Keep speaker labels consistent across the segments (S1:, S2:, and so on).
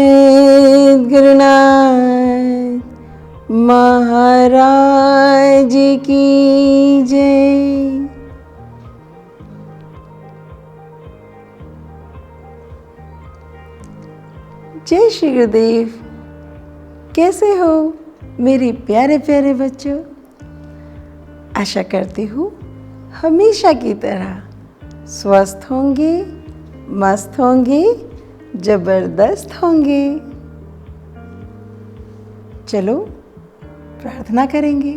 S1: सद्गुरुनाथ महाराज की जय। जय श्री गुरुदेव। कैसे हो मेरे प्यारे प्यारे बच्चों? आशा करती हूँ हमेशा की तरह स्वस्थ होंगे, मस्त होंगे, जबरदस्त होंगे। चलो प्रार्थना करेंगे।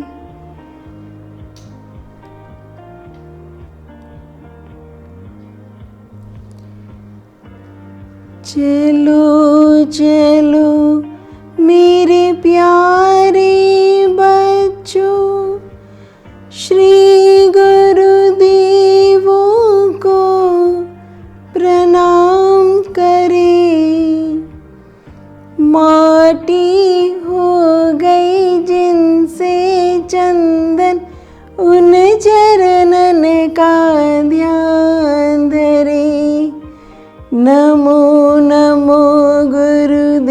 S1: चलो चलो मेरे प्यारे बच्चों, श्री गुरुदेवों को प्रणाम करें। माटी हो गई जिनसे चंदन, उन चरणन का ध्यान धरें। नमो नमो गुरुदेवानम,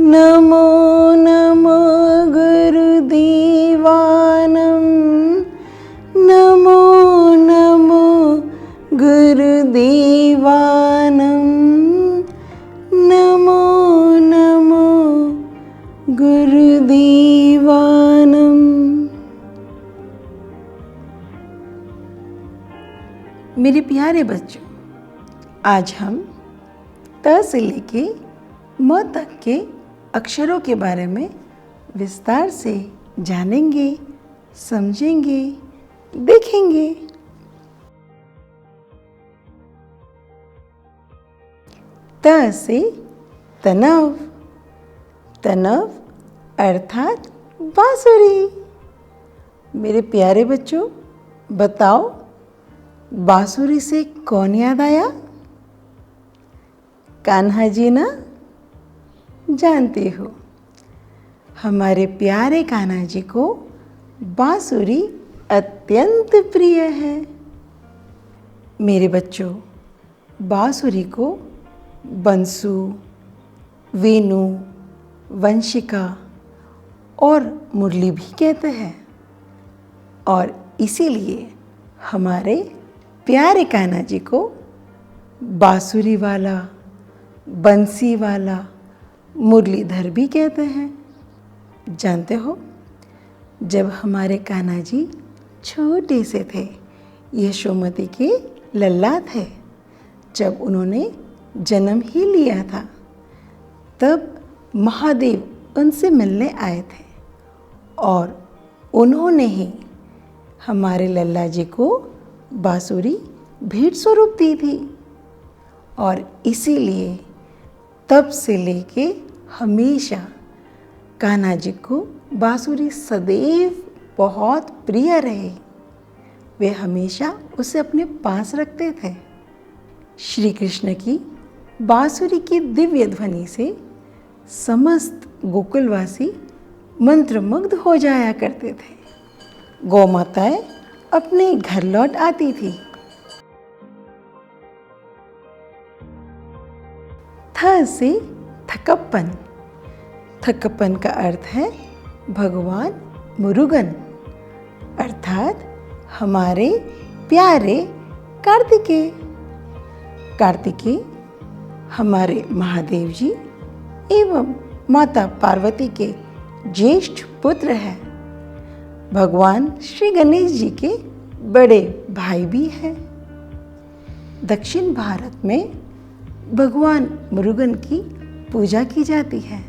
S1: नमो नमो गुरुदेवानम, नमो नमो गुरुदेवानम, नमो नमो गुरुदेवानम। मेरे प्यारे बच्चों, आज हम त से लेके म तक के अक्षरों के बारे में विस्तार से जानेंगे, समझेंगे, देखेंगे। त से तनव, तनव अर्थात बांसुरी। मेरे प्यारे बच्चों, बताओ बांसुरी से कौन याद आया? कान्हा जी ना? जानते हो हमारे प्यारे कान्हा जी को बांसुरी अत्यंत प्रिय है। मेरे बच्चों, बांसुरी को बंसु, वेणु, वंशिका और मुरली भी कहते हैं, और इसीलिए हमारे प्यारे कान्हा जी को बांसुरी वाला, बंसी वाला, मुरलीधर भी कहते हैं। जानते हो, जब हमारे कान्हा जी छोटे से थे, यशोमती के लल्ला थे, जब उन्होंने जन्म ही लिया था, तब महादेव उनसे मिलने आए थे और उन्होंने ही हमारे लल्ला जी को बांसुरी भेंट स्वरूप दी थी। और इसीलिए तब से लेके हमेशा कान्हा जी को बांसुरी सदैव बहुत प्रिय रहे। वे हमेशा उसे अपने पास रखते थे। श्री कृष्ण की बांसुरी की दिव्य ध्वनि से समस्त गोकुलवासी मंत्रमुग्ध हो जाया करते थे। गौ माताएं अपने घर लौट आती थी। थ से थकप्पन। थकप्पन का अर्थ है भगवान मुरुगन, अर्थात हमारे प्यारे कार्तिकेय। कार्तिकेय हमारे महादेव जी एवं माता पार्वती के ज्येष्ठ पुत्र हैं। भगवान श्री गणेश जी के बड़े भाई भी हैं। दक्षिण भारत में भगवान मुरुगन की पूजा की जाती है।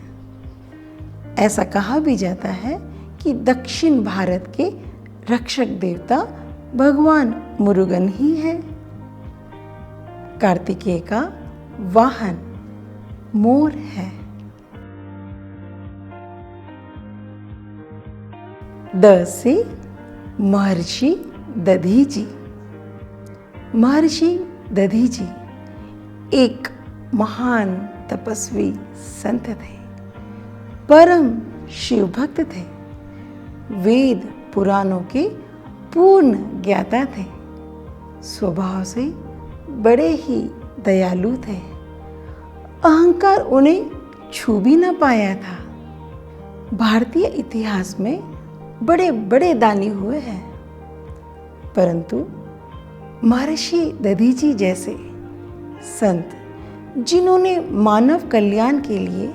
S1: ऐसा कहा भी जाता है कि दक्षिण भारत के रक्षक देवता भगवान मुरुगन ही है। कार्तिकेय का वाहन मोर है। द से महर्षि दधीची। महर्षि दधीची एक महान तपस्वी संत थे, परम शिव भक्त थे, वेद पुराणों के पूर्ण ज्ञाता थे, स्वभाव से बड़े ही दयालु थे। अहंकार उन्हें छू भी न पाया था। भारतीय इतिहास में बड़े बड़े दानी हुए हैं, परंतु महर्षि दधीची जैसे संत, जिन्होंने मानव कल्याण के लिए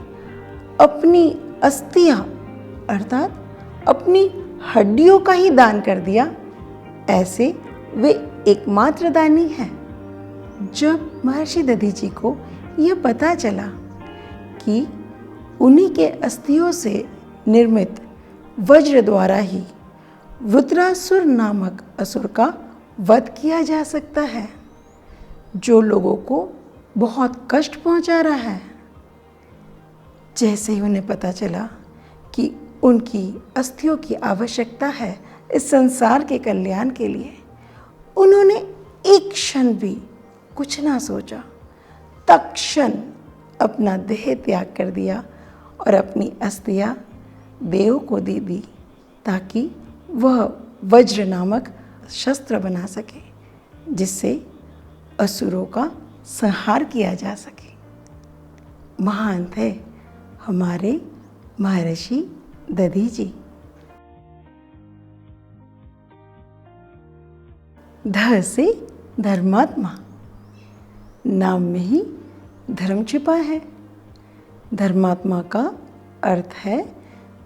S1: अपनी अस्थियां अर्थात अपनी हड्डियों का ही दान कर दिया, ऐसे वे एकमात्र दानी हैं। जब महर्षि दधीची को यह पता चला कि उन्हीं के अस्थियों से निर्मित वज्र द्वारा ही वृत्रासुर नामक असुर का वध किया जा सकता है, जो लोगों को बहुत कष्ट पहुंचा रहा है, जैसे ही उन्हें पता चला कि उनकी अस्थियों की आवश्यकता है इस संसार के कल्याण के लिए, उन्होंने एक क्षण भी कुछ ना सोचा, तत्क्षण अपना देह त्याग कर दिया और अपनी अस्थियां देव को दे दी, ताकि वह वज्र नामक शस्त्र बना सके, जिससे असुरों का संहार किया जा सके। महान थे हमारे महर्षि दधीची। ध से धर्मात्मा, नाम में ही धर्म छिपा है। धर्मात्मा का अर्थ है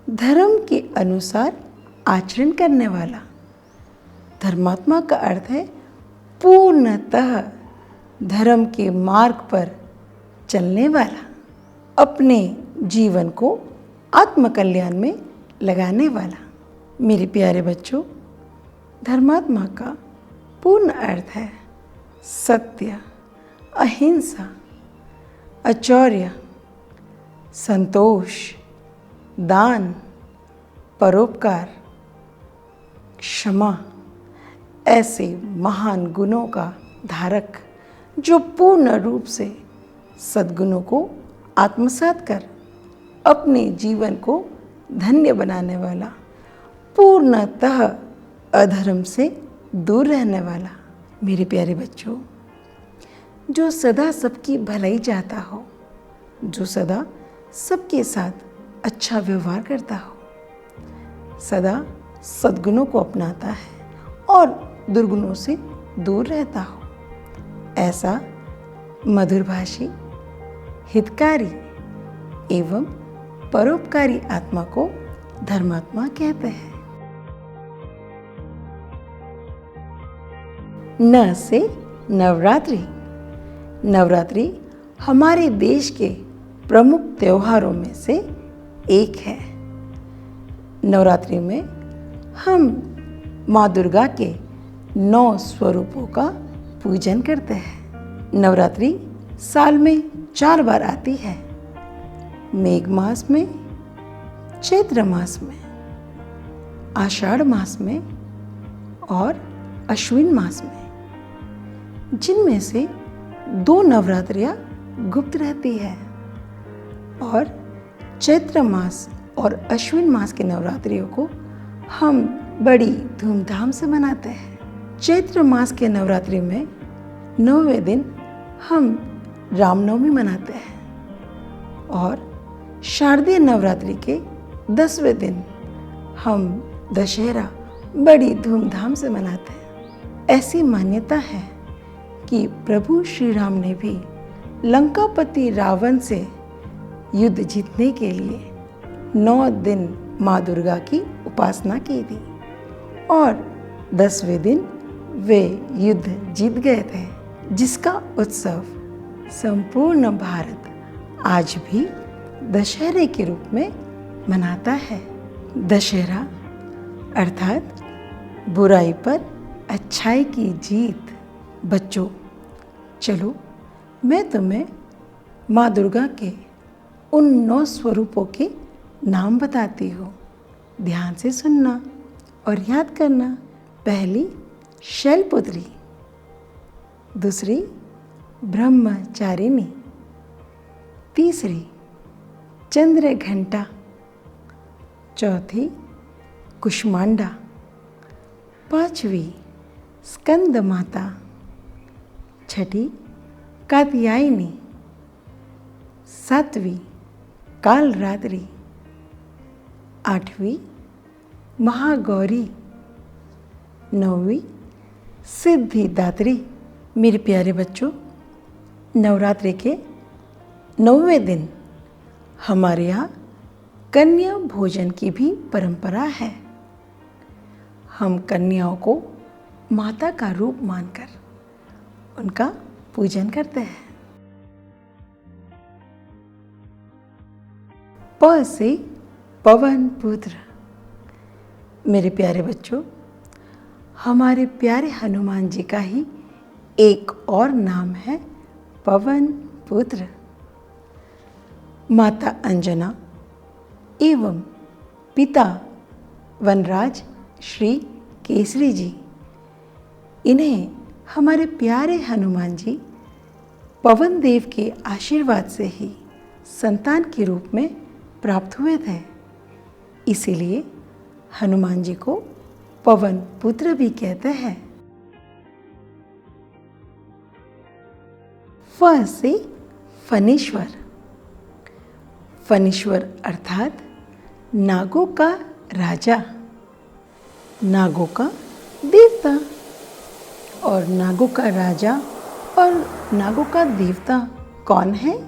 S1: धर्म के अनुसार आचरण करने वाला। धर्मात्मा का अर्थ है पूर्णतः धर्म के मार्ग पर चलने वाला, अपने जीवन को आत्मकल्याण में लगाने वाला। मेरे प्यारे बच्चों, धर्मात्मा का पूर्ण अर्थ है सत्य, अहिंसा, अचौर्य, संतोष, दान, परोपकार, क्षमा, ऐसे महान गुणों का धारक, जो पूर्ण रूप से सद्गुणों को आत्मसात कर अपने जीवन को धन्य बनाने वाला, पूर्णतः अधर्म से दूर रहने वाला। मेरे प्यारे बच्चों, जो सदा सबकी भलाई चाहता हो, जो सदा सबके साथ अच्छा व्यवहार करता हो, सदा सद्गुणों को अपनाता है और दुर्गुणों से दूर रहता हो, ऐसा मधुरभाषी, हितकारी एवं परोपकारी आत्मा को धर्मात्मा कहते हैं। न से नवरात्रि। नवरात्रि हमारे देश के प्रमुख त्योहारों में से एक है। नवरात्रि में हम माँ दुर्गा के 9 स्वरूपों का पूजन करते हैं। नवरात्रि साल में 4 बार आती है, मेघ मास में, चैत्र मास में, आषाढ़ मास में और अश्विन मास में, जिनमें से 2 नवरात्रियां गुप्त रहती है और चैत्र मास और अश्विन मास के नवरात्रियों को हम बड़ी धूमधाम से मनाते हैं। चैत्र मास के नवरात्रि में 9वें दिन हम रामनवमी मनाते हैं और शारदीय नवरात्रि के 10वें दिन हम दशहरा बड़ी धूमधाम से मनाते हैं। ऐसी मान्यता है कि प्रभु श्री राम ने भी लंकापति रावण से युद्ध जीतने के लिए 9 दिन माँ दुर्गा की उपासना की थी और 10वें दिन वे युद्ध जीत गए थे, जिसका उत्सव संपूर्ण भारत आज भी दशहरे के रूप में मनाता है। दशहरा अर्थात बुराई पर अच्छाई की जीत। बच्चों, चलो मैं तुम्हें माँ दुर्गा के उन 9 स्वरूपों के नाम बताती हूँ। ध्यान से सुनना और याद करना। पहली शैलपुत्री, दूसरी ब्रह्मचारिणी, तीसरी चंद्रघंटा, चौथी कुष्मांडा, 5वीं स्कंद माता, 6ठी कात्यायनी, सातवीं कालरात्रि, आठवीं महागौरी, नौवीं सिद्धिदात्री। मेरे प्यारे बच्चों, नवरात्रि के 9वें दिन हमारे यहाँ कन्या भोजन की भी परंपरा है। हम कन्याओं को माता का रूप मानकर उनका पूजन करते हैं। प से पवन पुत्र। मेरे प्यारे बच्चों, हमारे प्यारे हनुमान जी का ही एक और नाम है पवन पुत्र। माता अंजना एवं पिता वनराज श्री केसरी जी, इन्हें हमारे प्यारे हनुमान जी पवन देव के आशीर्वाद से ही संतान के रूप में प्राप्त हुए थे। इसीलिए हनुमान जी को पवन पुत्र भी कहते हैं। फ से फणीश्वर। फणीश्वर अर्थात नागों का राजा, नागों का देवता। और नागों का राजा और नागों का देवता कौन है?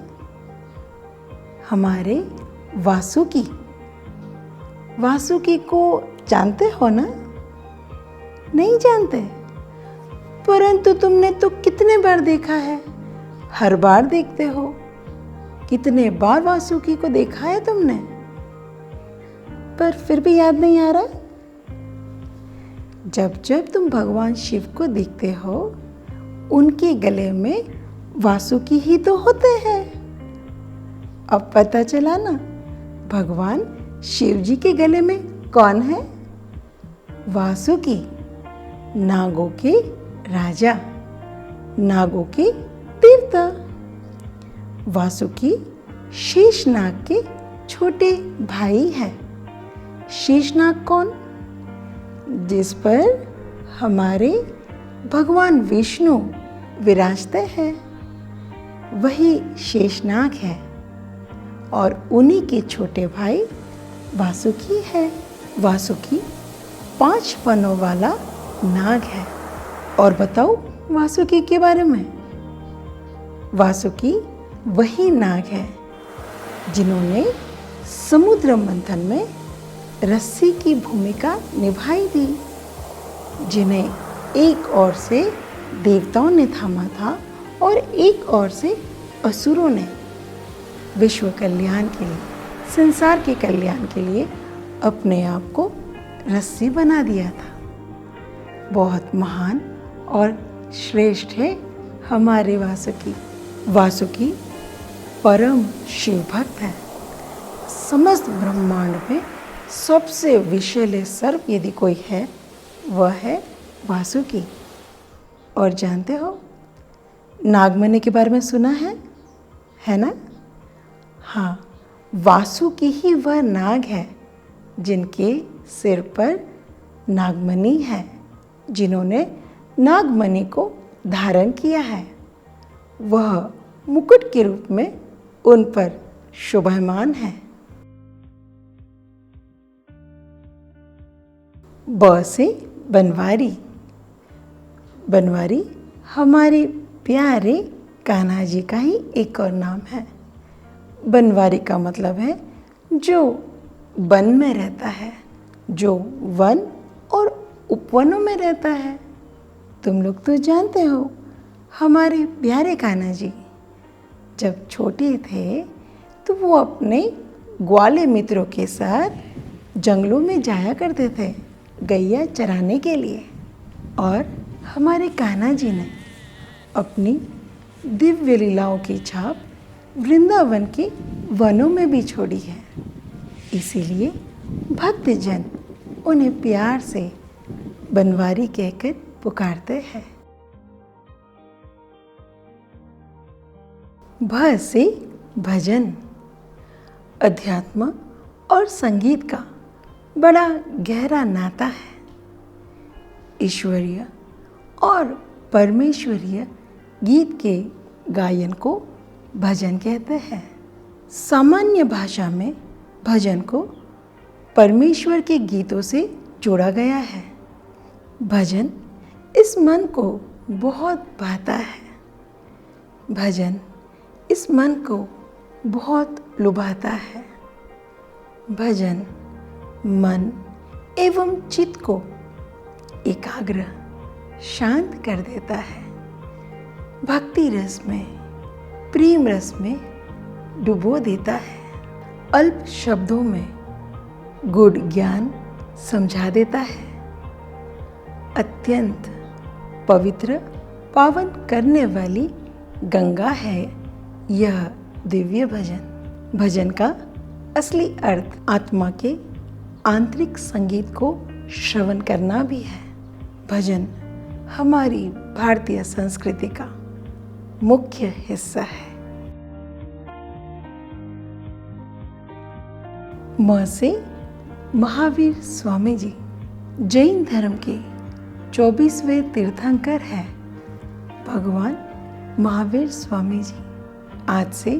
S1: हमारे वासुकी। वासुकी को जानते हो ना? नहीं जानते? परंतु तुमने तो कितने बार देखा है, हर बार देखते हो। कितने बार वासुकी को देखा है तुमने, पर फिर भी याद नहीं आ रहा? जब जब तुम भगवान शिव को देखते हो, उनके गले में वासुकी ही तो होते हैं। अब पता चला ना, भगवान शिव जी के गले में कौन है? वासुकी, नागों के राजा, नागों के देवता। वासुकी शेषनाग के छोटे भाई है। शेषनाग कौन? जिस पर हमारे भगवान विष्णु विराजते हैं, वही शेषनाग है। और उन्हीं के छोटे भाई वासुकी है। वासुकी 5 पनों वाला नाग है। और बताओ वासुकी के बारे में। वासुकी वही नाग है जिन्होंने समुद्र मंथन में रस्सी की भूमिका निभाई थी, जिन्हें एक ओर से देवताओं ने थामा था और एक ओर से असुरों ने विश्व कल्याण के लिए, संसार के कल्याण के लिए अपने आप को रस्सी बना दिया था। बहुत महान और श्रेष्ठ है हमारे वासुकी। वासुकी परम शिव भक्त है। समस्त ब्रह्मांड में सबसे विषैले सर्प यदि कोई है, वह है वासुकी। और जानते हो, नागमणि के बारे में सुना है ना? हाँ, वासुकी ही वह नाग है जिनके सिर पर नागमणि है, जिन्होंने नागमणि को धारण किया है। वह मुकुट के रूप में उन पर शोभायमान है। ब से बनवारी। बनवारी हमारे प्यारे कान्हा जी का ही एक और नाम है। बनवारी का मतलब है जो वन में रहता है, जो वन और उपवनों में रहता है। तुम लोग तो जानते हो, हमारे प्यारे कान्हा जी जब छोटे थे तो वो अपने ग्वाले मित्रों के साथ जंगलों में जाया करते थे गैया चराने के लिए। और हमारे कान्हा जी ने अपनी दिव्य लीलाओं की छाप वृंदावन के वनों में भी छोड़ी है। इसीलिए भक्तजन उन्हें प्यार से बनवारी कहकर पुकारते हैं। भ से भजन। अध्यात्म और संगीत का बड़ा गहरा नाता है। ईश्वरीय और परमेश्वरीय गीत के गायन को भजन कहते हैं। सामान्य भाषा में भजन को परमेश्वर के गीतों से जोड़ा गया है। भजन इस मन को बहुत भाता है। भजन इस मन को बहुत लुभाता है। भजन मन एवं चित्त को एकाग्र शांत कर देता है। भक्ति रस में, प्रेम रस में डुबो देता है। अल्प शब्दों में गूढ़ ज्ञान समझा देता है। अत्यंत पवित्र पावन करने वाली गंगा है यह दिव्य भजन। भजन का असली अर्थ आत्मा के आंतरिक संगीत को श्रवण करना भी है। भजन हमारी भारतीय संस्कृति का मुख्य हिस्सा है। म से महावीर स्वामी जी जैन धर्म के 24वें तीर्थंकर है। भगवान महावीर स्वामी जी आज से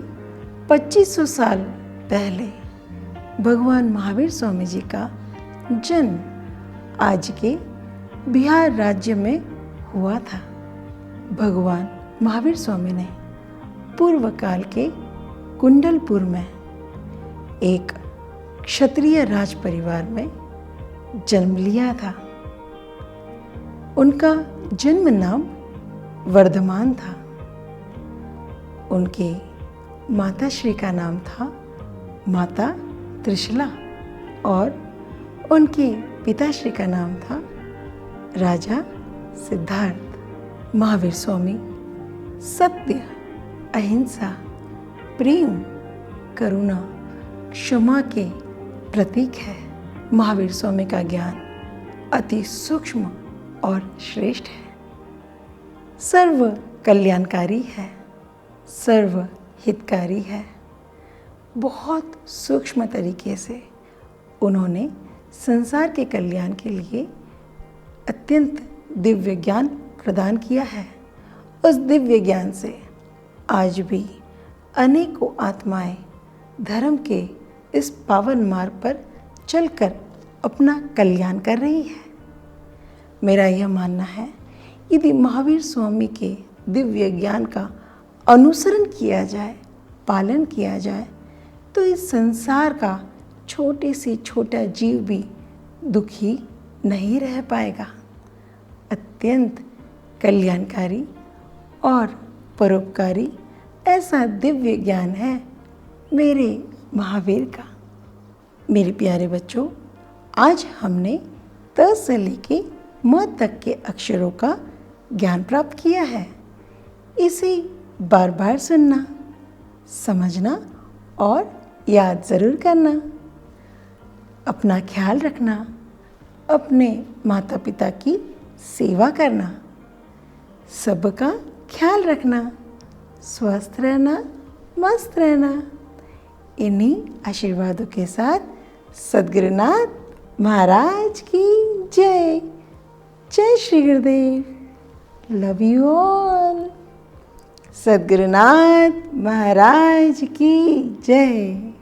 S1: 2500 साल पहले भगवान महावीर स्वामी जी का जन्म आज के बिहार राज्य में हुआ था। भगवान महावीर स्वामी ने पूर्व काल के कुंडलपुर में एक क्षत्रिय राज परिवार में जन्म लिया था। उनका जन्म नाम वर्धमान था। उनके माताश्री का नाम था माता त्रिशला और उनके पिताश्री का नाम था राजा सिद्धार्थ। महावीर स्वामी सत्य, अहिंसा, प्रेम, करुणा, क्षमा के प्रतीक है। महावीर स्वामी का ज्ञान अति सूक्ष्म और श्रेष्ठ है, सर्व कल्याणकारी है, सर्व हितकारी है। बहुत सूक्ष्म तरीके से उन्होंने संसार के कल्याण के लिए अत्यंत दिव्य ज्ञान प्रदान किया है। उस दिव्य ज्ञान से आज भी अनेकों आत्माएं धर्म के इस पावन मार्ग पर चलकर अपना कल्याण कर रही है। मेरा यह मानना है, यदि महावीर स्वामी के दिव्य ज्ञान का अनुसरण किया जाए, पालन किया जाए, तो इस संसार का छोटे से छोटा जीव भी दुखी नहीं रह पाएगा। अत्यंत कल्याणकारी और परोपकारी ऐसा दिव्य ज्ञान है मेरे महावीर का। मेरे प्यारे बच्चों, आज हमने त से लेके म तक के अक्षरों का ज्ञान प्राप्त किया है। इसे बार बार सुनना, समझना और याद ज़रूर करना। अपना ख्याल रखना, अपने माता पिता की सेवा करना, सबका ख्याल रखना, स्वस्थ रहना, मस्त रहना। इन्हीं आशीर्वादों के साथ सद्गुरुनाथ महाराज की जय। जय श्री गुरुदेव। Love you all. सद्गुरुनाथ महाराज की जय।